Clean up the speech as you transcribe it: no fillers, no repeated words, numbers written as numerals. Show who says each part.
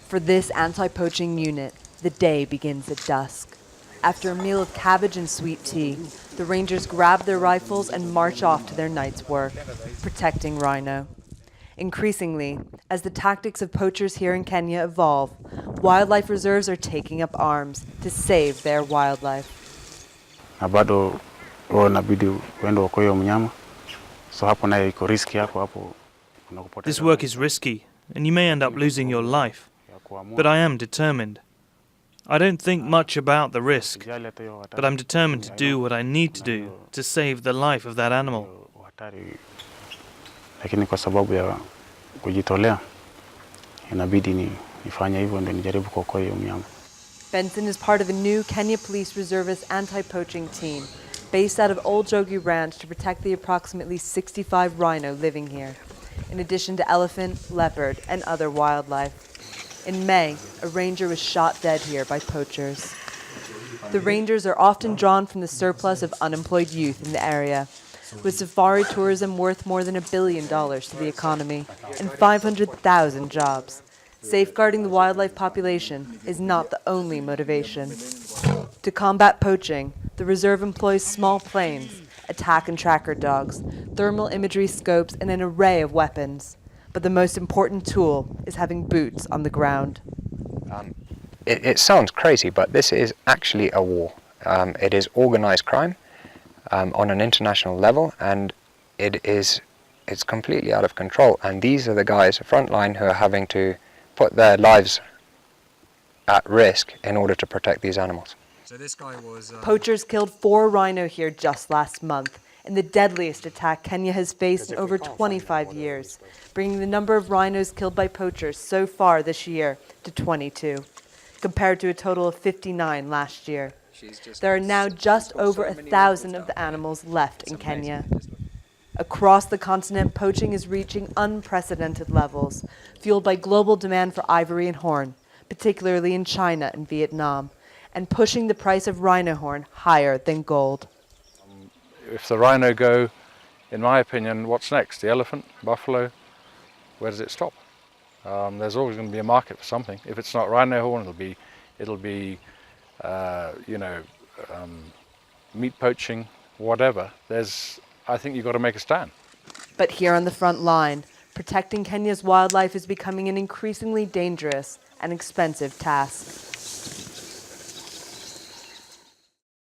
Speaker 1: For this anti-poaching unit, the day begins at dusk. After a meal of cabbage and sweet tea, the rangers grab their rifles and march off to their night's work, protecting rhino. Increasingly, as the tactics of poachers here in Kenya evolve, wildlife reserves are taking up arms to save their wildlife.
Speaker 2: Na bado inabidi uende uokoe mnyama. So hapo nayo iko riski hapo.
Speaker 3: This work is risky, and you may end up losing your life. But I am determined. I don't think much about the risk, but I'm determined to do what I need to do to save the life of that animal.
Speaker 2: Lakini kwa sababu ya kujitolea inabidi nifanye hivyo ndio nijaribu kuokoa hiyo mnyama.
Speaker 1: Benson is part of a new Kenya Police Reservist anti-poaching team based out of Old Jogi Ranch to protect the approximately 65 rhino living here, in addition to elephant, leopard, and other wildlife. In May, a ranger was shot dead here by poachers. The rangers are often drawn from the surplus of unemployed youth in the area, with safari tourism worth more than $1 billion to the economy and 500,000 jobs. Safeguarding the wildlife population is not the only motivation. To combat poaching, the reserve employs small planes, attack and tracker dogs, thermal imagery scopes, and an array of weapons. But the most important tool is having boots on the ground.
Speaker 4: It sounds crazy, but this is actually a war. It is organized crime on an international level, and it's completely out of control. And these are the guys frontline who are having to put their lives at risk in order to protect these animals.
Speaker 5: So this guy was...
Speaker 1: Poachers killed 4 rhino here just last month, in the deadliest attack Kenya has faced in over 25 years, bringing the number of rhinos killed by poachers so far this year to 22, compared to a total of 59 last year. There are now just over 1,000 of the animals left in Kenya. Across the continent, poaching is reaching unprecedented levels, fueled by global demand for ivory and horn, particularly in China and Vietnam, and pushing the price of rhino horn higher than gold.
Speaker 6: If the rhino go, in my opinion, what's next? The elephant, buffalo? Where does it stop? There's always going to be a market for something. If it's not rhino horn, it'll be meat poaching, whatever. I think you've got to make a stand.
Speaker 1: But here on the front line, protecting Kenya's wildlife is becoming an increasingly dangerous and expensive task.